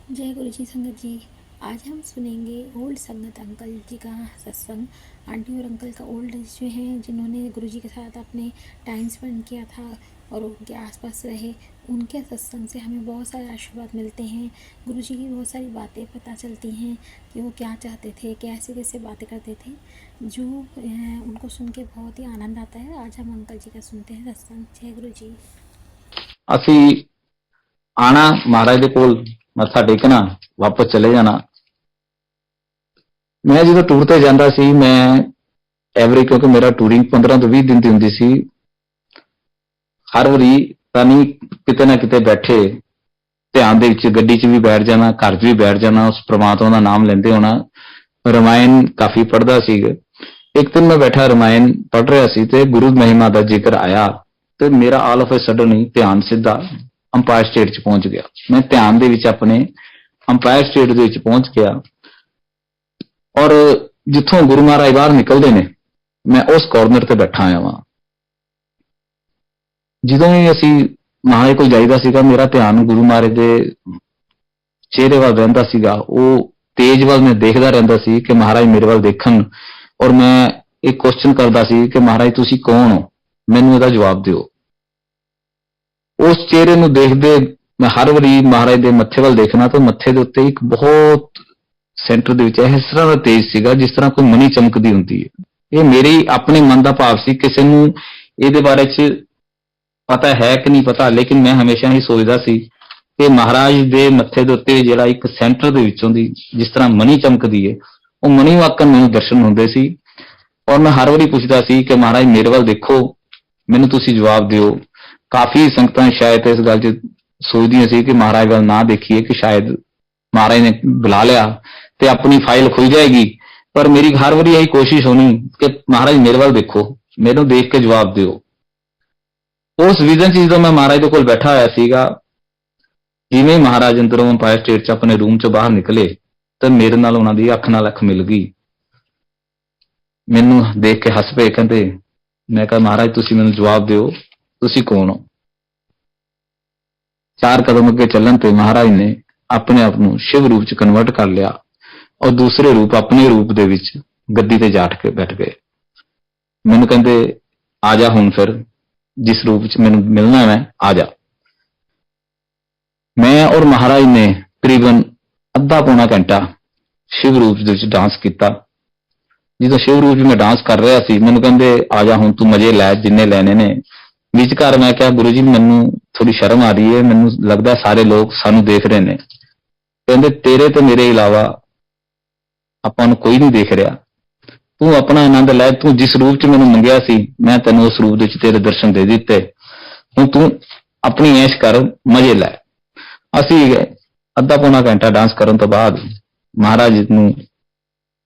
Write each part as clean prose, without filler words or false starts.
जय गुरु जी संगत जी। आज हम सुनेंगे ओल्ड संगत अंकल जी का सत्संग। आंटी और अंकल का ओल्ड एज जो हैं, जिन्होंने गुरु जी के साथ अपने टाइम स्पेंड किया था और उनके आसपास रहे, उनके सत्संग से हमें बहुत सारे आशीर्वाद मिलते हैं। गुरु जी की बहुत सारी बातें पता चलती हैं कि वो क्या चाहते थे, कैसे कैसे बातें करते थे, जो उनको सुन के बहुत ही आनंद आता है। आज हम अंकल जी का सुनते हैं सत्संग। जय गुरु जी। ਅਸੀਂ ਆਣਾ ਮਹਾਰਾਜ ਦੇ ਕੋਲ ਮੱਥਾ ਟੇਕਣਾ, ਵਾਪਸ ਚਲੇ ਜਾਣਾ। ਮੈਂ ਜਦੋਂ ਟੂਰ ਤੇ ਜਾਂਦਾ ਸੀ, ਮੈਂ ਐਵਰੀ ਕਿਉਂਕਿ ਮੇਰਾ ਟੂਰਿੰਗ 15 ਤੋਂ 20 ਦਿਨ ਦੀ ਹੁੰਦੀ ਸੀ, ਹਰ ਵਾਰੀ ਤਾਂ ਨਹੀਂ ਕਿਤੇ ਨਾ ਕਿਤੇ ਬੈਠੇ ਧਿਆਨ ਦੇ ਵਿੱਚ ਗੱਡੀ 'ਚ ਵੀ ਬੈਠ ਜਾਣਾ, ਘਰ 'ਚ ਵੀ ਬੈਠ ਜਾਣਾ, ਉਸ ਪ੍ਰਮਾਤਮਾ ਦਾ ਨਾਮ ਲੈਂਦੇ ਹੋਣਾ। ਰਮਾਇਣ ਕਾਫੀ ਪੜ੍ਹਦਾ ਸੀ। ਇੱਕ ਦਿਨ ਮੈਂ ਬੈਠਾ ਰਮਾਇਣ ਪੜ੍ਹ ਰਿਹਾ ਸੀ ਤੇ ਗੁਰੂ ਮਹਿਮਾ ਦਾ ਜ਼ਿਕਰ ਆਇਆ ਤੇ ਮੇਰਾ ਆਲ ਆਫ ਅ ਸਡਨ ਹੀ ਧਿਆਨ ਸਿੱਧਾ ਅੰਪਾਇਰ ਸਟੇਟ 'ਚ ਪਹੁੰਚ ਗਿਆ। ਮੈਂ ਧਿਆਨ ਦੇ ਵਿੱਚ ਆਪਣੇ ਅੰਪਾਇਰ ਸਟੇਟ ਦੇ ਵਿੱਚ ਪਹੁੰਚ ਗਿਆ ਔਰ ਜਿੱਥੋਂ ਗੁਰੂ ਮਹਾਰਾਜ ਬਾਹਰ ਨਿਕਲਦੇ ਨੇ, ਮੈਂ ਉਸ ਕਾਰਨਰ ਤੇ ਬੈਠਾ ਆਇਆ ਵਾਂ। ਜਦੋਂ ਵੀ ਅਸੀਂ ਮਹਾਰਾਜ ਕੋਲ ਜਾਈਦਾ ਸੀਗਾ, ਮੇਰਾ ਧਿਆਨ ਗੁਰੂ ਮਹਾਰਾਜ ਦੇ ਚਿਹਰੇ ਵੱਲ ਰਹਿੰਦਾ ਸੀਗਾ। ਉਹ ਤੇਜ ਵੱਲ ਮੈਂ ਦੇਖਦਾ ਰਹਿੰਦਾ ਸੀ ਕਿ ਮਹਾਰਾਜ ਮੇਰੇ ਵੱਲ ਦੇਖਣ, ਔਰ ਮੈਂ ਇੱਕ ਕੁਐਸਚਨ ਕਰਦਾ ਸੀ ਕਿ ਮਹਾਰਾਜ ਤੁਸੀਂ ਕੌਣ ਹੋ, ਮੈਨੂੰ ਇਹਦਾ ਜਵਾਬ ਦਿਓ। ਉਸ ਚਿਹਰੇ ਨੂੰ ਦੇਖਦੇ ਮੈਂ ਹਰ ਵਾਰੀ ਮਹਾਰਾਜ ਦੇ ਮੱਥੇ ਵੱਲ ਦੇਖਣਾ ਤਾਂ ਮੱਥੇ ਦੇ ਉੱਤੇ ਇੱਕ ਬਹੁਤ ਸੈਂਟਰ ਦੇ ਵਿੱਚ ਇਸ ਤਰ੍ਹਾਂ ਦਾ ਤੇਜ ਸੀਗਾ ਜਿਸ ਤਰ੍ਹਾਂ ਕੋਈ ਮਣੀ ਚਮਕਦੀ ਹੁੰਦੀ ਹੈ। ਇਹ ਮੇਰੇ ਆਪਣੇ ਮਨ ਦਾ ਭਾਵ ਸੀ। ਕਿਸੇ ਨੂੰ ਇਹਦੇ ਬਾਰੇ 'ਚ ਪਤਾ ਹੈ ਕਿ ਨਹੀਂ ਪਤਾ, ਲੇਕਿਨ ਮੈਂ ਹਮੇਸ਼ਾ ਹੀ ਸੋਚਦਾ ਸੀ ਕਿ ਮਹਾਰਾਜ ਦੇ ਮੱਥੇ ਦੇ ਉੱਤੇ ਜਿਹੜਾ ਇੱਕ ਸੈਂਟਰ ਦੇ ਵਿੱਚੋਂ ਦੀ ਜਿਸ ਤਰ੍ਹਾਂ ਮਣੀ ਚਮਕਦੀ ਹੈ, ਉਹ ਮਣੀ ਵਾਕਣ ਮੈਨੂੰ ਦਰਸ਼ਨ ਹੁੰਦੇ ਸੀ। ਔਰ ਮੈਂ ਹਰ ਵਾਰੀ ਪੁੱਛਦਾ ਸੀ ਕਿ ਮਹਾਰਾਜ ਮੇਰੇ ਵੱਲ ਦੇਖੋ, ਮੈਨੂੰ ਤੁਸੀਂ ਜਵਾਬ ਦਿਓ। ਕਾਫੀ ਸੰਗਤਾਂ ਸ਼ਾਇਦ ਇਸ ਗੱਲ 'ਚ ਸੋਚਦੀਆਂ ਸੀ ਕਿ ਮਹਾਰਾਜ ਵੱਲ ਨਾ ਦੇਖੀਏ, ਕਿ ਸ਼ਾਇਦ ਮਹਾਰਾਜ ਨੇ ਬੁਲਾ ਲਿਆ ਤੇ ਆਪਣੀ ਫਾਈਲ ਖੁੱਲ ਜਾਏਗੀ। ਪਰ ਮੇਰੀ ਹਰ ਵਾਰੀ ਇਹੀ ਕੋਸ਼ਿਸ਼ ਹੋਣੀ ਕਿ ਮਹਾਰਾਜ ਮੇਰੇ ਵੱਲ ਦੇਖੋ, ਮੈਨੂੰ ਦੇਖ ਕੇ ਜਵਾਬ ਦਿਓ। ਉਸ ਵਿਜ਼ਨ 'ਚ ਜਦੋਂ ਮੈਂ ਮਹਾਰਾਜ ਦੇ ਕੋਲ ਬੈਠਾ ਹੋਇਆ ਸੀਗਾ, ਜਿਵੇਂ ਮਹਾਰਾਜ ਅੰਦਰੋਂ ਅੰਪਾਇਰ ਸਟੇਟ 'ਚ ਆਪਣੇ ਰੂਮ 'ਚੋਂ ਬਾਹਰ ਨਿਕਲੇ ਤਾਂ ਮੇਰੇ ਨਾਲ ਉਹਨਾਂ ਦੀ ਅੱਖ ਨਾਲ ਅੱਖ ਮਿਲ ਗਈ। ਮੈਨੂੰ ਦੇਖ ਕੇ ਹੱਸ ਪਏ। ਕਹਿੰਦੇ, ਮੈਂ ਕਿਹਾ ਮਹਾਰਾਜ ਤੁਸੀਂ ਮੈਨੂੰ ਜਵਾਬ ਦਿਓ, ਤੁਸੀਂ ਕੌਣ ਹੋ? 4 ਕਦਮ ਅੱਗੇ ਚੱਲਣ ਤੇ ਮਹਾਰਾਜ ਨੇ ਆਪਣੇ ਆਪ ਨੂੰ ਸ਼ਿਵ ਰੂਪ 'ਚ ਕਨਵਰਟ ਕਰ ਲਿਆ ਔਰ ਦੂਸਰੇ ਰੂਪ ਆਪਣੇ ਰੂਪ ਦੇ ਵਿੱਚ ਗੱਦੀ ਤੇ ਜਾ ਕੇ ਬੈਠ ਗਏ। ਮੈਨੂੰ ਕਹਿੰਦੇ ਆ ਜਾ ਹੁਣ, ਫਿਰ ਜਿਸ ਰੂਪ 'ਚ ਮੈਨੂੰ ਮਿਲਣਾ ਹੈ ਆ ਜਾ। ਮੈਂ ਔਰ ਮਹਾਰਾਜ ਨੇ ਤਕਰੀਬਨ ਅੱਧਾ ਪੌਣਾ ਘੰਟਾ ਸ਼ਿਵ ਰੂਪ ਦੇ ਵਿੱਚ ਡਾਂਸ ਕੀਤਾ। ਜਦੋਂ ਸ਼ਿਵ ਰੂਪ 'ਚ ਮੈਂ ਡਾਂਸ ਕਰ ਰਿਹਾ ਸੀ, ਮੈਨੂੰ ਕਹਿੰਦੇ ਆ ਜਾ ਹੁਣ ਤੂੰ ਮਜ਼ੇ ਲੈ ਜਿੰਨੇ ਲੈਣੇ ਨੇ। ਵਿਚਕਾਰ ਮੈਂ ਕਿਹਾ ਗੁਰੂ ਜੀ ਮੈਨੂੰ ਥੋੜੀ ਸ਼ਰਮ ਆ ਰਹੀ ਹੈ, ਮੈਨੂੰ ਲੱਗਦਾ ਸਾਰੇ ਲੋਕ ਸਾਨੂੰ ਦੇਖ ਰਹੇ ਨੇ। ਕਹਿੰਦੇ ਤੇਰੇ ਤੇ ਮੇਰੇ ਇਲਾਵਾ ਆਪਾਂ ਨੂੰ ਕੋਈ ਨਹੀਂ ਦੇਖ ਰਿਹਾ, ਤੂੰ ਆਪਣਾ ਆਨੰਦ ਲੈ। ਤੂੰ ਜਿਸ ਰੂਪ 'ਚ ਮੈਨੂੰ ਮੰਗਿਆ ਸੀ, ਮੈਂ ਤੈਨੂੰ ਉਸ ਰੂਪ ਦੇ ਵਿੱਚ ਤੇਰੇ ਦਰਸ਼ਨ ਦੇ ਦਿੱਤੇ। ਹੁਣ ਤੂੰ ਆਪਣੀ ਐਸ਼ ਕਰ, ਮਜ਼ੇ ਲੈ। ਅਸੀਂ ਅੱਧਾ ਪੌਣਾ ਘੰਟਾ ਡਾਂਸ ਕਰਨ ਤੋਂ ਬਾਅਦ ਮਹਾਰਾਜ ਨੂੰ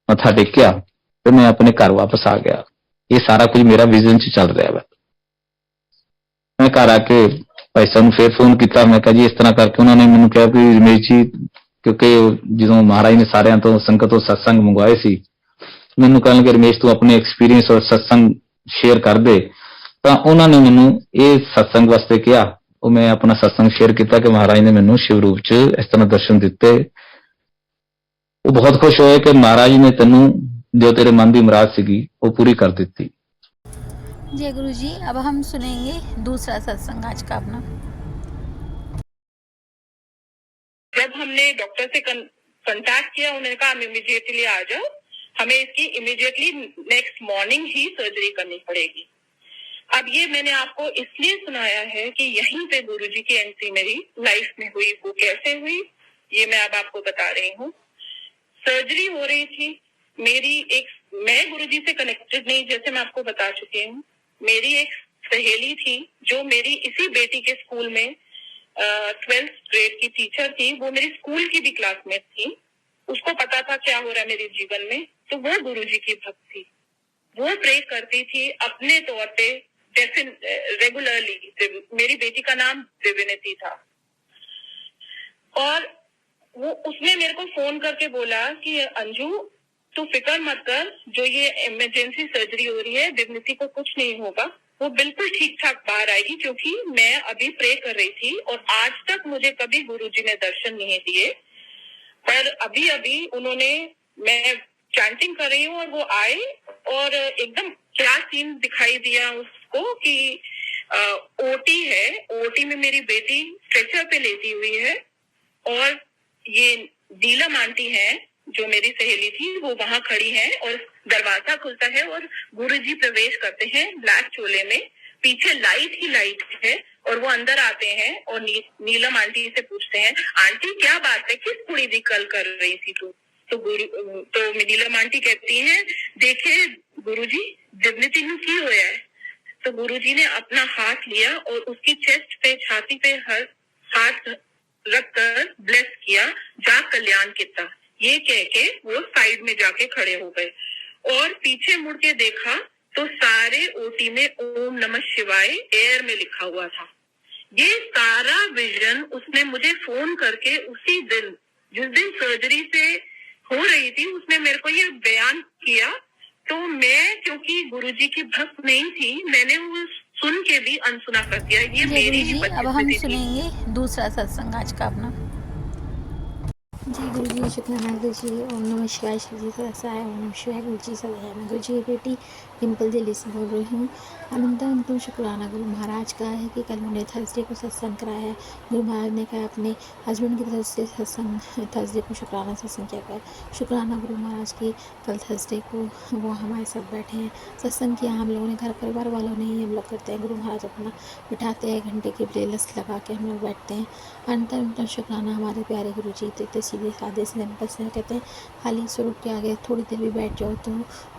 ਮੱਥਾ ਟੇਕਿਆ ਤੇ ਮੈਂ ਆਪਣੇ ਘਰ ਵਾਪਸ ਆ ਗਿਆ। ਇਹ ਸਾਰਾ ਕੁਝ ਮੇਰਾ ਵਿਜ਼ਨ 'ਚ ਚੱਲ ਰਿਹਾ ਵਾ। ਮੈਂ ਘਰ ਆ ਕੇ ਭਾਈ ਸਾਹਿਬ ਨੂੰ ਫਿਰ ਫੋਨ ਕੀਤਾ। ਮੈਂ ਕਿਹਾ ਜੀ ਇਸ ਤਰ੍ਹਾਂ ਕਰਕੇ। ਉਹਨਾਂ ਨੇ ਮੈਨੂੰ ਕਿਹਾ ਵੀ ਰਮੇਸ਼ ਜੀ, ਕਿਉਂਕਿ ਜਦੋਂ ਮਹਾਰਾਜ ਨੇ ਸਾਰਿਆਂ ਤੋਂ ਸੰਗਤ ਤੋਂ ਸਤਸੰਗ ਮੰਗਵਾਏ ਸੀ, ਮੈਨੂੰ ਕਹਿਣਗੇ ਰਮੇਸ਼ ਤੂੰ ਆਪਣੇ ਐਕਸਪੀਰੀਅੰਸ ਔਰ ਸਤਸੰਗ ਸ਼ੇਅਰ ਕਰ ਦੇ। ਤਾਂ ਉਹਨਾਂ ਨੇ ਮੈਨੂੰ ਇਹ ਸਤਸੰਗ ਵਾਸਤੇ ਕਿਹਾ। ਉਹ ਮੈਂ ਆਪਣਾ ਸਤਸੰਗ ਸ਼ੇਅਰ ਕੀਤਾ ਕਿ ਮਹਾਰਾਜ ਨੇ ਮੈਨੂੰ ਸ਼ਿਵ ਰੂਪ 'ਚ ਇਸ ਤਰ੍ਹਾਂ ਦਰਸ਼ਨ ਦਿੱਤੇ। ਉਹ ਬਹੁਤ ਖੁਸ਼ ਹੋਏ ਕਿ ਮਹਾਰਾਜ ਨੇ ਤੈਨੂੰ जो तेरे मन की मुराद सीगी वो पूरी कर दी। जय गुरु जी। अब हम सुनेंगे दूसरा सत्संग आज का अपना। जब हमने डॉक्टर से कांटेक्ट किया, उन्होंने कहा हम इमीडिएटली आ जाओ, हमें इसकी इमीडिएटली नेक्स्ट मॉर्निंग ही सर्जरी करनी पड़ेगी। अब ये मैंने आपको इसलिए सुनाया है कि यहीं पे गुरुजी की एंट्री मेरी लाइफ में हुई। वो कैसे हुई ये मैं अब आपको बता रही हूँ। सर्जरी हो रही थी मेरी मैं गुरुजी से कनेक्टेड नहीं, जैसे मैं आपको बता चुकी हूँ। मेरी एक सहेली थी जो मेरी इसी बेटी के स्कूल में 12th ग्रेड की टीचर थी। वो मेरी स्कूल की भी क्लासमेट थी। उसको पता था क्या हो रहा है मेरे जीवन में, तो वो गुरुजी की भक्त थी। वो प्रे करती थी अपने तौर पे रेगुलरली। मेरी बेटी का नाम दिव्यनिधि था और वो उसने मेरे को फोन करके बोला कि अंजू तू फिक्र मत कर, जो ये इमरजेंसी सर्जरी हो रही है दिव्यनिधि को कुछ नहीं होगा, वो बिल्कुल ठीक ठाक बाहर आएगी। क्योंकि मैं अभी प्रे कर रही थी और आज तक मुझे कभी गुरुजी ने दर्शन नहीं दिए। पर अभी अभी उन्होंने, मैं चैंटिंग कर रही हूँ और वो आए और एकदम क्या सीन दिखाई दिया उसको कि ओटी है, ओटी में मेरी बेटी स्ट्रेचर पे लेटी हुई है और ये नीलम आंटी है जो मेरी सहेली थी, वो वहां खड़ी है और दरवाजा खुलता है और गुरुजी प्रवेश करते हैं ब्लैक चोले में, पीछे लाइट ही लाइट है और वो अंदर आते हैं और नीलम आंटी से पूछते हैं, आंटी क्या बात है, किस कुड़ी दी कल कर रही थी तू? तो नीलम आंटी कहती हैं, देखे गुरुजी जितने तीनों की होया है। तो गुरुजी ने अपना हाथ लिया और उसकी चेस्ट पे, छाती पे हर हाथ रखकर ब्लेस किया, जा कल्याण किता, ये कह के वो साइड में जाके खड़े हो गए और पीछे मुड़ के देखा तो सारे ओटी में ओम नमः शिवाय एयर में लिखा हुआ था। ये सारा विजन उसने मुझे फोन करके उसी दिन, जिस दिन सर्जरी से हो रही थी, उसने मेरे को ये बयान किया। तो मैं क्योंकि गुरुजी की भक्त नहीं थी, मैंने वो सुन के भी अनसुना कर दिया। ये जी मेरी ही गुरुजी, अब हम बदकिस्मती थी। सुनेंगे दूसरा सत्संग आज का अपना। जी गुरु जी शुक्राना गुरु जी। ओम नमः शिवाय, शिव जी का साय। ओम नमः शिवाय गुरु जी सदा। मैं गुरु जी की बेटी डिम्पल दिल्ली से बोल रही हूँ। अनंतम शुक्राना गुरु महाराज का है कि कल उन्होंने थर्सडे को सत्संग कराया है। गुरु महाराज ने कहा अपने हस्बैंड की तरफ से सत्संग थर्सडे को शुक्राना सत्संग किया गया। शुक्राना गुरु महाराज की कल थर्सडे को वो हमारे साथ बैठे हैं, सत्संग किया हम लोगों ने, घर परिवार वालों ने ही हम लोग करते हैं। गुरु महाराज अपना बिठाते हैं, घंटे की प्लेलिस्ट लगा के हम लोग बैठते हैं। अनंतम शुक्राना हमारे प्यारे गुरु जी। तो इतने सीधे साधे सिंपल से कहते हैं, खाली स्वरूप के आगे थोड़ी देर भी बैठ जाओ तो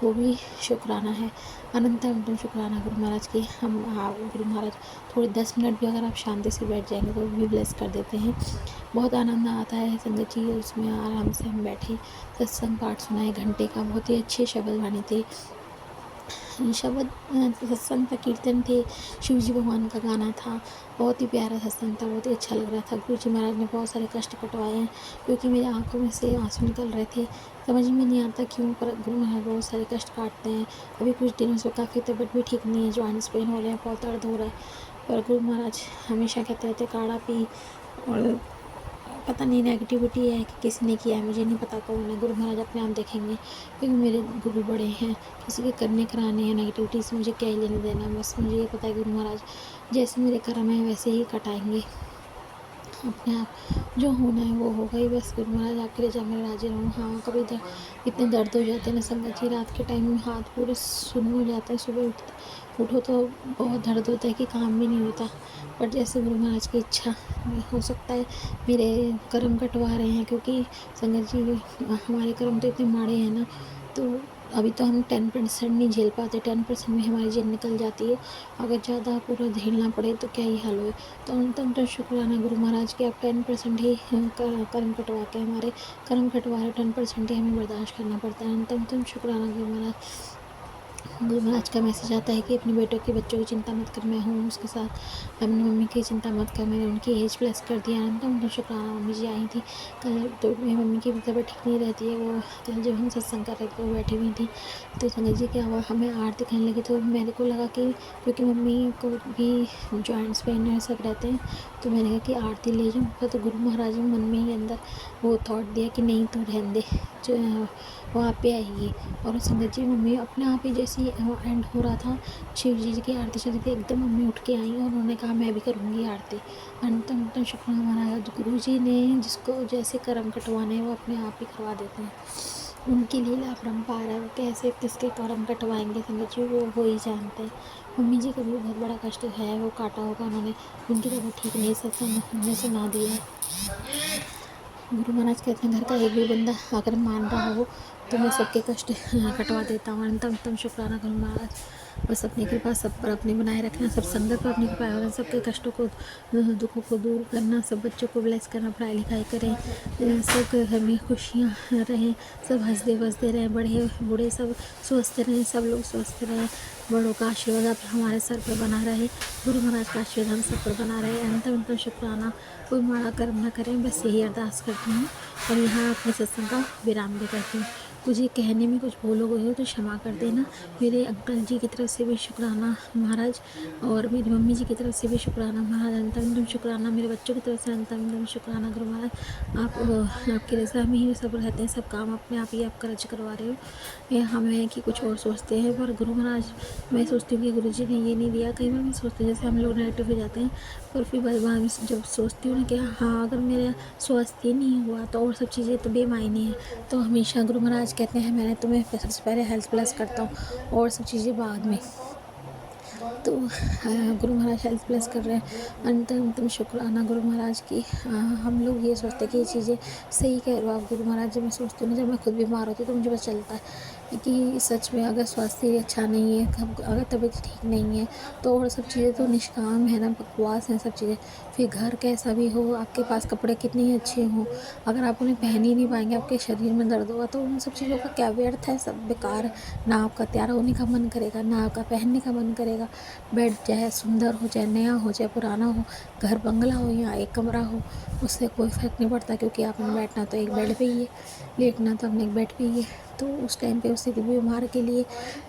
वो भी शुक्राना है। अनंतम शुक्राना गुरु महाराज की। हम गुरु महाराज थोड़े 10 मिनट भी अगर आप शांति से बैठ जाएंगे तो भी ब्लेस कर देते हैं। बहुत आनंद आता है संगत जी, उसमें आराम से हम बैठे, सत्संग पाठ सुनाए घंटे का। बहुत ही अच्छे शब्द वाणी थे, शब्द सत्संग था, कीर्तन थे, शिव जी भगवान का गाना था। बहुत ही प्यारा सत्संग था, बहुत ही अच्छा लग रहा था। गुरु जी महाराज ने बहुत सारे कष्ट कटवाए हैं क्योंकि मेरी आंखों में से आंसू निकल रहे थे। समझ में नहीं आता क्यों, पर गुरु महाराज बहुत सारे कष्ट काटते हैं। अभी कुछ दिनों से काफ़ी तबीयत भी ठीक नहीं है, जॉइंट्स पेन हो रहे हैं, बहुत दर्द हो रहा है, पर गुरु महाराज हमेशा कहते रहते काढ़ा पी। और पता नहीं नेगेटिविटी है कि किसी ने किया है, मुझे नहीं पता कौन है। गुरु महाराज अपने आप देखेंगे क्योंकि मेरे गुरु बड़े हैं, किसी के करने कराने हैं नेगेटिविटी से मुझे क्या ही लेने देना। बस मुझे ये पता है गुरु महाराज जैसे मेरे कर्म है वैसे ही कटाएंगे, अपने आप जो होना है वो होगा ही। बस गुरु महाराज आपके लिए जब मैं राजी रहूँ। हाँ, कभी इतने दर्द हो जाते हैं ना संगत जी, रात के टाइम में हाथ पूरे सुन्न हो जाता है, सुबह उठो तो बहुत दर्द होता है कि काम भी नहीं होता। पर जैसे गुरु महाराज की इच्छा, हो सकता है मेरे कर्म कटवा रहे हैं क्योंकि संगत जी हमारे कर्म तो इतने माड़े हैं ना, तो अभी तो हम 10% नहीं झेल पाते, 10% में हमारी जान निकल जाती है। अगर ज़्यादा पूरा झेलना पड़े तो क्या ही हाल हो। तो अंतम शुक्राना गुरु महाराज के, आप 10% ही कर्म कटवा के हमारे कर्म कटवा रहे, 10% ही हमें बर्दाश्त करना पड़ता है। अंतम शुक्राना गुरु महाराज। गुरु महाराज का मैसेज आता है कि अपने बेटों के बच्चों की चिंता मत कर, मैं हूँ उसके साथ, अपनी मम्मी की चिंता मत कर, मैंने उनकी एज प्लस कर दिया। अंतम शुक्राना मम्मी जी आई थी कल, तो मेरी मम्मी की तबीयत ठीक नहीं रहती है, वो कल जब हम सत्संग कर रहे थे वो बैठी हुई थी, तो संगत जी क्या हुआ, हमें आरती करने लगी, तो मेरे को लगा कि क्योंकि मम्मी को भी जॉइंट्स पेन है सब रहते हैं, तो मैंने कहा कि आरती ले जाऊँ। तो गुरु महाराज ने मन में ही अंदर वो थॉट दिया कि नहीं तू रहने दे, वो आप पे आएगी। और संगत जी मम्मी अपने आप ही जैसे एंड हो रहा था, शिव जी की आरती चल रही थी, एकदम मम्मी उठ के आई और उन्होंने कहा मैं भी करूँगी आरती। अंतम शुक्राना महाराज। गुरु जी ने जिसको जैसे कर्म कटवाने हैं वो अपने आप ही करवा देते हैं, उनकी लीला अपरंपार है, वो कैसे किसके कर्म कटवाएंगे संगत जी वो ही जानते हैं। मम्मी जी का भी बहुत बड़ा कष्ट है, वो काटा होगा उन्होंने, उनकी तबीयत ठीक नहीं, सत्संग हमने सुना दिया है। गुरु महाराज कहते हैं घर का एक भी बंदा अगर मान रहा हो तो मैं सबके कष्ट कटवा देता हूँ। अंतम शुक्राना गुरु महाराज। बस अपनी कृपा सब पर अपनी बनाए रखना, सब संगत पर अपनी कृपा करना, सबके कष्टों को दुखों को दूर करना, सब बच्चों को ब्लेस करना, पढ़ाई लिखाई करें, सब घर में खुशियाँ रहें, सब हंसते बसते रहें, बड़े बूढ़े सब स्वस्थ रहें, सब लोग स्वस्थ रहें, बड़ों का आशीर्वाद आप हमारे सर पर बना रहे, गुरु महाराज का आशीर्वाद हम सब पर बना रहे। अंतम शुक्राना। कोई माड़ा कर्म न करें, बस यही अरदास करती हूँ और यहाँ अपने सत्संग का विराम भी करती हूँ। मुझे कहने में कुछ भूल हो गई हो तो क्षमा कर देना। मेरे अंकल जी की तरफ से भी शुक्राना महाराज, और मेरी मम्मी जी की तरफ से भी शुक्राना महाराज, अंतम शुक्राना। मेरे बच्चों की तरफ से अंतम शुक्राना गुरु महाराज। आपकी रज़ा में ही सब रहते हैं, सब काम अपने आप ही आप कर्ज करवा रहे हो। ये हम हैं कि कुछ और सोचते हैं, पर गुरु महाराज मैं सोचती हूँ कि गुरु जी ने ये नहीं दिया। कई बार मैं सोचती हूँ जैसे हम लोग नेगेटिव हो जाते हैं, पर फिर बाद में जब सोचती हूँ ना कि हाँ अगर मेरा स्वास्थ्य नहीं हुआ तो और सब चीज़ें तो बेमायने हैं। तो हमेशा गुरु महाराज कहते हैं मैंने तुम्हें सबसे पहले हेल्थ प्लस करता हूँ और सब चीज़ें बाद में। तो गुरु महाराज हेल्थ प्लस कर रहे हैं, अंतम शुक्राना गुरु महाराज की। हम लोग ये सोचते हैं कि ये चीज़ें सही कह रहे हो आप गुरु महाराज। जब मैं सोचती हूँ ना, जब मैं खुद बीमार होती हूँ तो मुझे पता चलता है कि सच में अगर स्वास्थ्य अच्छा नहीं है, अगर तबीयत ठीक नहीं है तो और सब चीज़ें तो निष्काम है ना, बकवास हैं सब चीज़ें। फिर घर कैसा भी हो, आपके पास कपड़े कितने ही अच्छे हों, अगर आप उन्हें पहन ही नहीं पाएंगे, आपके शरीर में दर्द होगा तो उन सब चीज़ों का क्या व्यर्थ है, सब बेकार है। ना आपका तैयार होने का मन करेगा, ना आपका पहनने का मन करेगा। बेड चाहे सुंदर हो, चाहे नया हो, चाहे पुराना हो, घर बंगला हो या एक कमरा हो, उससे कोई फ़र्क नहीं पड़ता, क्योंकि आपने बैठना तो एक बेड पे ही है, लेटना तो अपने एक बेड पे ही है। तो उस टाइम पे उससे बीमार के लिए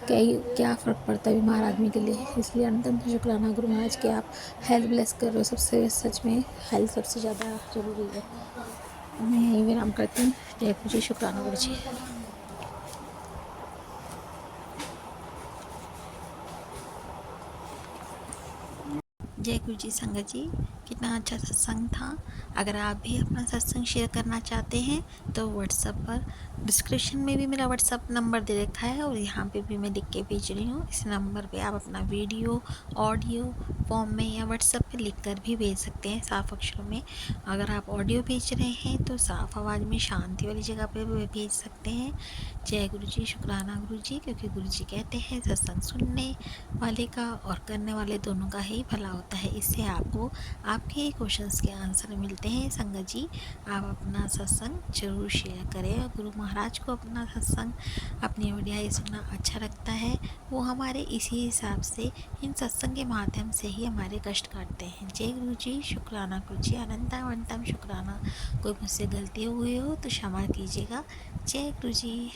क्या फ़र्क पड़ता है बीमार आदमी के लिए। इसलिए अंतम शुक्राना गुरु महाराज कि आप हेल्थ ब्लेस कर रहे हो। सबसे सच में हेल्थ सबसे ज़्यादा ज़रूरी है। मैं यही विराम करती हूँ। जय गुरु जी, शुक्राना गुरु जी। जय गुरु जी। संगत जी, कितना अच्छा सत्संग था। अगर आप भी अपना सत्संग शेयर करना चाहते हैं तो व्हाट्सएप पर डिस्क्रिप्शन में भी मेरा व्हाट्सएप नंबर दे रखा है और यहाँ पे भी मैं लिख के भेज रही हूँ। इस नंबर पे आप अपना वीडियो ऑडियो फॉर्म में या व्हाट्सएप पे लिख कर भी भेज सकते हैं साफ अक्षरों में। अगर आप ऑडियो भेज रहे हैं तो साफ आवाज़ में शांति वाली जगह पर भी भेज सकते हैं। जय गुरु जी, शुक्राना गुरु जी, क्योंकि गुरु जी कहते हैं सत्संग सुनने वाले का और करने वाले दोनों का ही भला होता है। इससे आपको आपके क्वेश्चंस के आंसर मिलते हैं। संगत जी, आप अपना सत्संग जरूर शेयर करें। और गुरु महाराज को अपना सत्संग, अपनी ऑडियो सुनना अच्छा लगता है। वो हमारे इसी हिसाब से इन सत्संग के माध्यम से ही हमारे कष्ट काटते हैं। जय गुरु जी, शुक्राना गुरु जी, अनंतम शुक्राना। कोई मुझसे गलती हुई हो तो क्षमा कीजिएगा। जय गुरु जी।